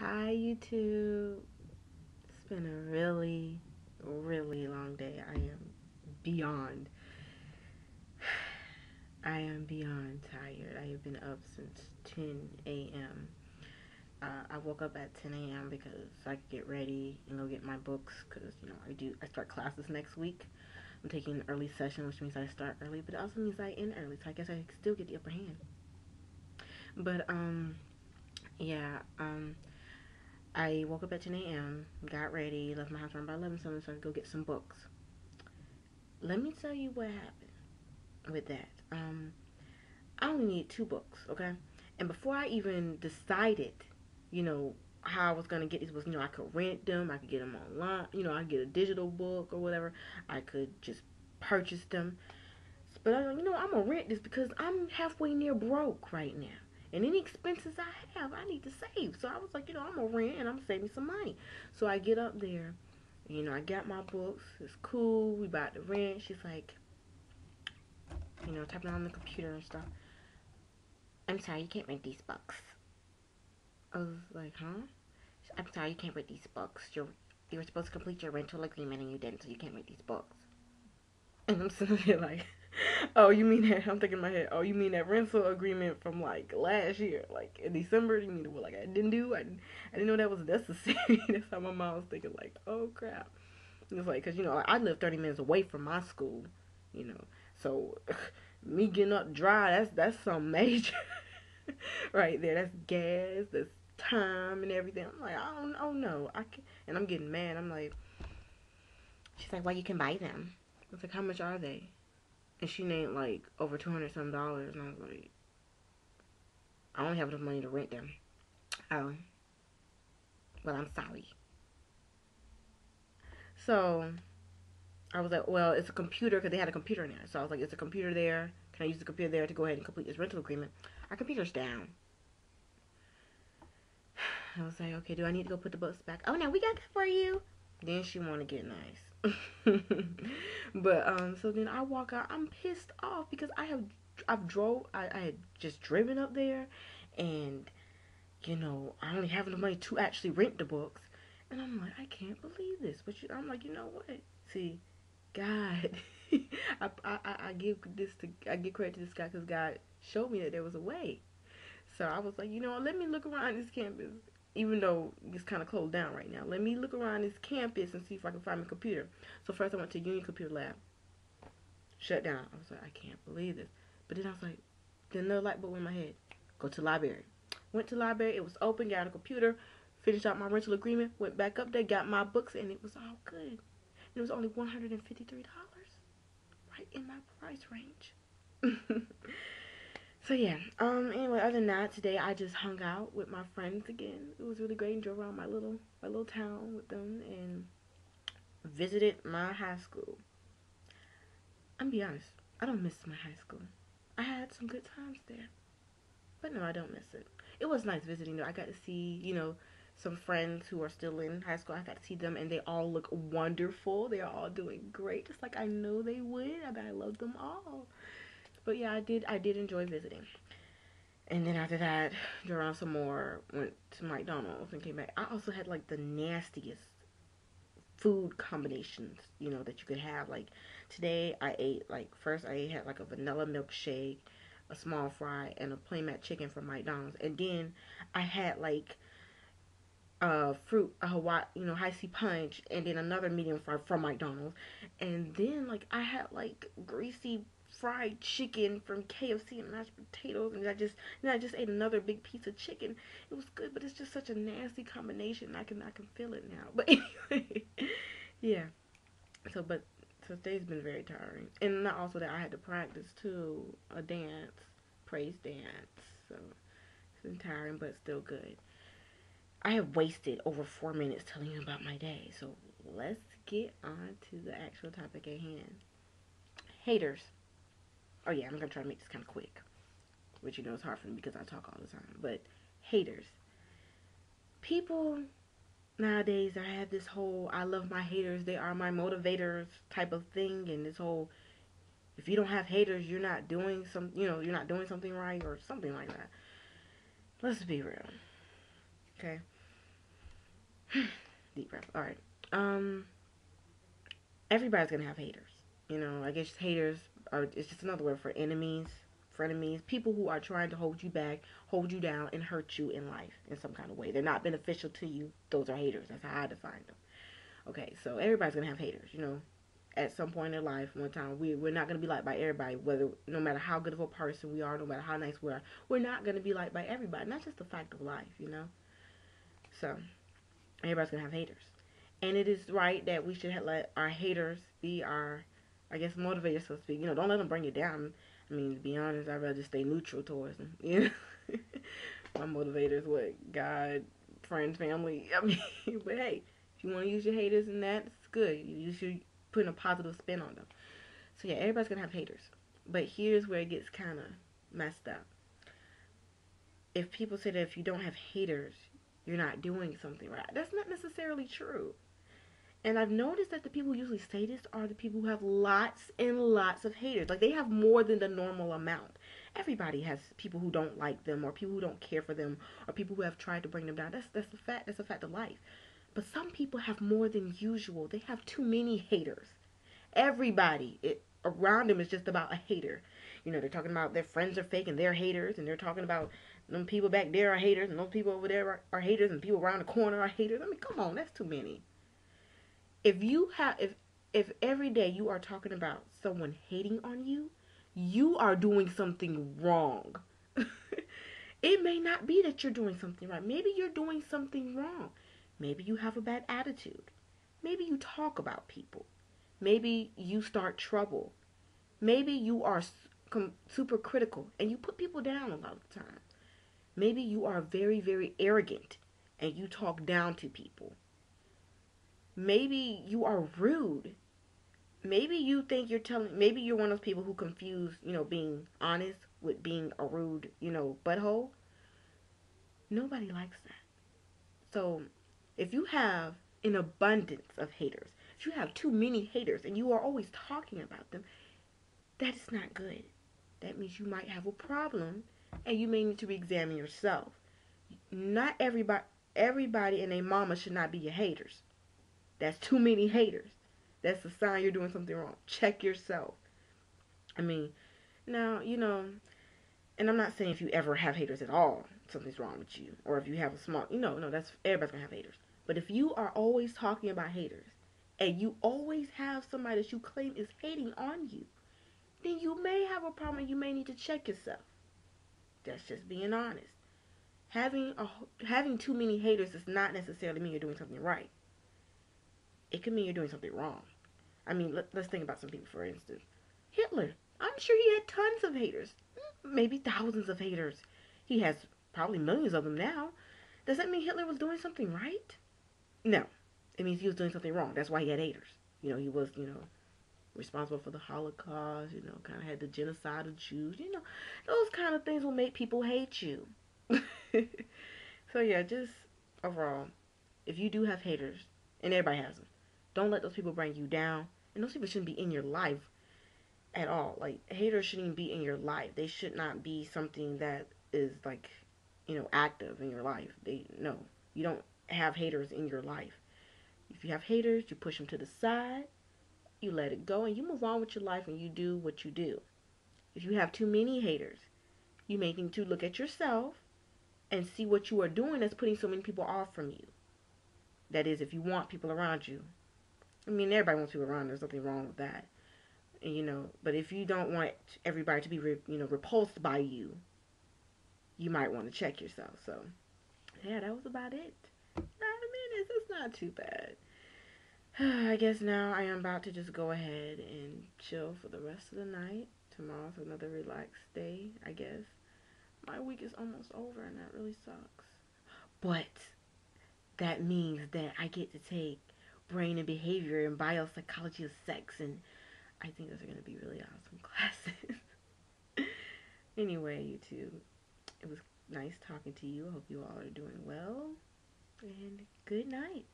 Hi, YouTube. It's been a really, really long day. Beyond, I am beyond tired. I have been up since 10 a.m. I woke up at 10 a.m. because I could get ready and go get my books because, I start classes next week. I'm taking an early session, which means I start early, but it also means I end early, so I guess I still get the upper hand. But, yeah, I woke up at 10 a.m., got ready, left my house around by 11 something so I could go get some books. Let me tell you what happened with that. I only need two books, okay? And before I even decided, you know, how I was gonna get these books, I could rent them, I could get them online, I could get a digital book or whatever. I could just purchase them. But I was like, I'm gonna rent this because I'm halfway near broke right now. And any expenses I have, I need to save. So I was like, I'm gonna rent and I'm saving some money. So I get up there, I got my books. It's cool. We about to rent. She's like, typing on the computer and stuff. I'm sorry, you can't rent these books. I was like, huh? I'm sorry, you can't rent these books. You were supposed to complete your rental agreement and you didn't, so you can't rent these books. And I'm sitting there like, oh, you mean that? I'm thinking in my head, oh, you mean that rental agreement from like last year, like in December? You mean what? Like I didn't do? I didn't know that was necessary. That's how my mom was thinking. Like, oh crap. It's like, cause I live 30 minutes away from my school, so me getting up dry, that's some major right there. That's gas, that's time and everything. I'm like, I don't know. I can, and I'm getting mad. I'm like, she's like, well, you can buy them. I was like, how much are they? And she named like over 200 some dollars, and I was like, I don't have enough money to rent them. Oh, well, I'm sorry. So I was like, well, it's a computer because they had a computer in there. So I was like, it's a computer there. Can I use the computer there to go ahead and complete this rental agreement? Our computer's down. I was like, okay, do I need to go put the books back? Oh no, we got that for you. Then she want to get nice. But so then I walk out. I'm pissed off because I had just driven up there, and I only have enough money to actually rent the books, and I'm like, I can't believe this. But I'm like, you know what? See, God, I give credit to this guy because God showed me that there was a way. So I was like, let me look around this campus, even though it's kind of closed down right now. Let me look around this campus and see if I can find my computer. So first I went to Union Computer Lab, shut down. I was like, I can't believe this. But then I was like, then another light bulb in my head. Go to the library. Went to the library. It was open. Got a computer. Finished out my rental agreement. Went back up there. Got my books, and it was all good. And it was only $153, right in my price range. So yeah. Anyway, other than that, today I just hung out with my friends again. It was really great and drove around my little town with them and visited my high school. I'm be honest, I don't miss my high school. I had some good times there, but no, I don't miss it. It was nice visiting though. I got to see, some friends who are still in high school. I got to see them, and they all look wonderful. They are all doing great, just like I know they would. I love them all. But yeah, I did enjoy visiting. And then after that, drove around some more, went to McDonald's and came back. I also had like the nastiest food combinations, that you could have. Like today I ate like first I had like a vanilla milkshake, a small fry, and a plain mac chicken from McDonald's. And then I had like fruit, a Hawaii, Hi-C punch, and then another medium fry from McDonald's. And then like I had like greasy fried chicken from KFC and mashed potatoes, and I just ate another big piece of chicken. It was good, but it's just such a nasty combination. I can feel it now. But anyway, yeah. But so today's been very tiring, and not also that I had to practice too a dance, praise dance. So it's been tiring, but still good. I have wasted over 4 minutes telling you about my day, so let's get on to the actual topic at hand. Haters. Oh yeah, I'm gonna try to make this kind of quick, which it's hard for me because I talk all the time. But haters. People nowadays I have this whole I love my haters, they are my motivators type of thing, and this whole if you don't have haters, you're not doing something right or something like that. Let's be real. Okay? Deep breath. All right. Um, Everybody's gonna have haters. I guess haters are it's just another word for enemies, frenemies, people who are trying to hold you back, hold you down, and hurt you in life in some kind of way. They're not beneficial to you. Those are haters. That's how I define them. Okay, so everybody's gonna have haters. At some point in their life, one time, we're not gonna be liked by everybody. Whether no matter how good of a person we are, no matter how nice we are, we're not gonna be liked by everybody. And that's just a fact of life. So everybody's gonna have haters. And it is right that we should let our haters be our, I guess, motivators, so to speak. Don't let them bring you down. I mean, to be honest, I'd rather stay neutral towards them. My motivators, what, God, friends, family. I mean, but hey, if you want to use your haters in that, it's good. You should put a positive spin on them. So yeah, everybody's gonna have haters. But here's where it gets kind of messed up. If people say that if you don't have haters, you're not doing something right, that's not necessarily true. And I've noticed that the people who usually say this are the people who have lots and lots of haters. Like, they have more than the normal amount. Everybody has people who don't like them, or people who don't care for them, or people who have tried to bring them down. That's a fact. That's a fact of life. But some people have more than usual. They have too many haters. Everybody around them is just about a hater. They're talking about their friends are fake and they're haters, and they're talking about them people back there are haters, and those people over there are haters, and people around the corner are haters. I mean, come on, that's too many. If every day you are talking about someone hating on you, you are doing something wrong. It may not be that you're doing something right. Maybe you're doing something wrong. Maybe you have a bad attitude. Maybe you talk about people. Maybe you start trouble. Maybe you are super critical and you put people down a lot of the time. Maybe you are very, very arrogant and you talk down to people. Maybe you are rude. Maybe you think maybe you're one of those people who confuse, being honest with being a rude, butthole. Nobody likes that. So, if you have an abundance of haters, if you have too many haters and you are always talking about them, that is not good. That means you might have a problem and you may need to re-examine yourself. Not everybody and their mama should not be your haters. That's too many haters. That's a sign you're doing something wrong. Check yourself. I mean, now, and I'm not saying if you ever have haters at all, something's wrong with you. Or if you have a small, no, that's, everybody's going to have haters. But if you are always talking about haters, and you always have somebody that you claim is hating on you, then you may have a problem and you may need to check yourself. That's just being honest. Having too many haters does not necessarily mean you're doing something right. It could mean you're doing something wrong. I mean, let's think about some people, for instance. Hitler. I'm sure he had tons of haters. Maybe thousands of haters. He has probably millions of them now. Does that mean Hitler was doing something right? No. It means he was doing something wrong. That's why he had haters. He was, responsible for the Holocaust, kind of had the genocide of Jews. Those kind of things will make people hate you. So yeah, just overall, if you do have haters, and everybody has them, don't let those people bring you down. And those people shouldn't be in your life at all. Like, haters shouldn't even be in your life. They should not be something that is like, active in your life. No, you don't have haters in your life. If you have haters, you push them to the side, you let it go, and you move on with your life and you do what you do. If you have too many haters, you may need to look at yourself and see what you are doing that's putting so many people off from you. That is, if you want people around you. I mean, everybody wants people around. There's nothing wrong with that. And, but if you don't want everybody to be, repulsed by you, you might want to check yourself. So, yeah, that was about it. 9 minutes. It's not too bad. I guess now I am about to just go ahead and chill for the rest of the night. Tomorrow's another relaxed day, I guess. My week is almost over, and that really sucks. But that means that I get to take brain and behavior and biopsychology of sex, and I think those are going to be really awesome classes. Anyway, YouTube, it was nice talking to you. I hope you all are doing well, and good night.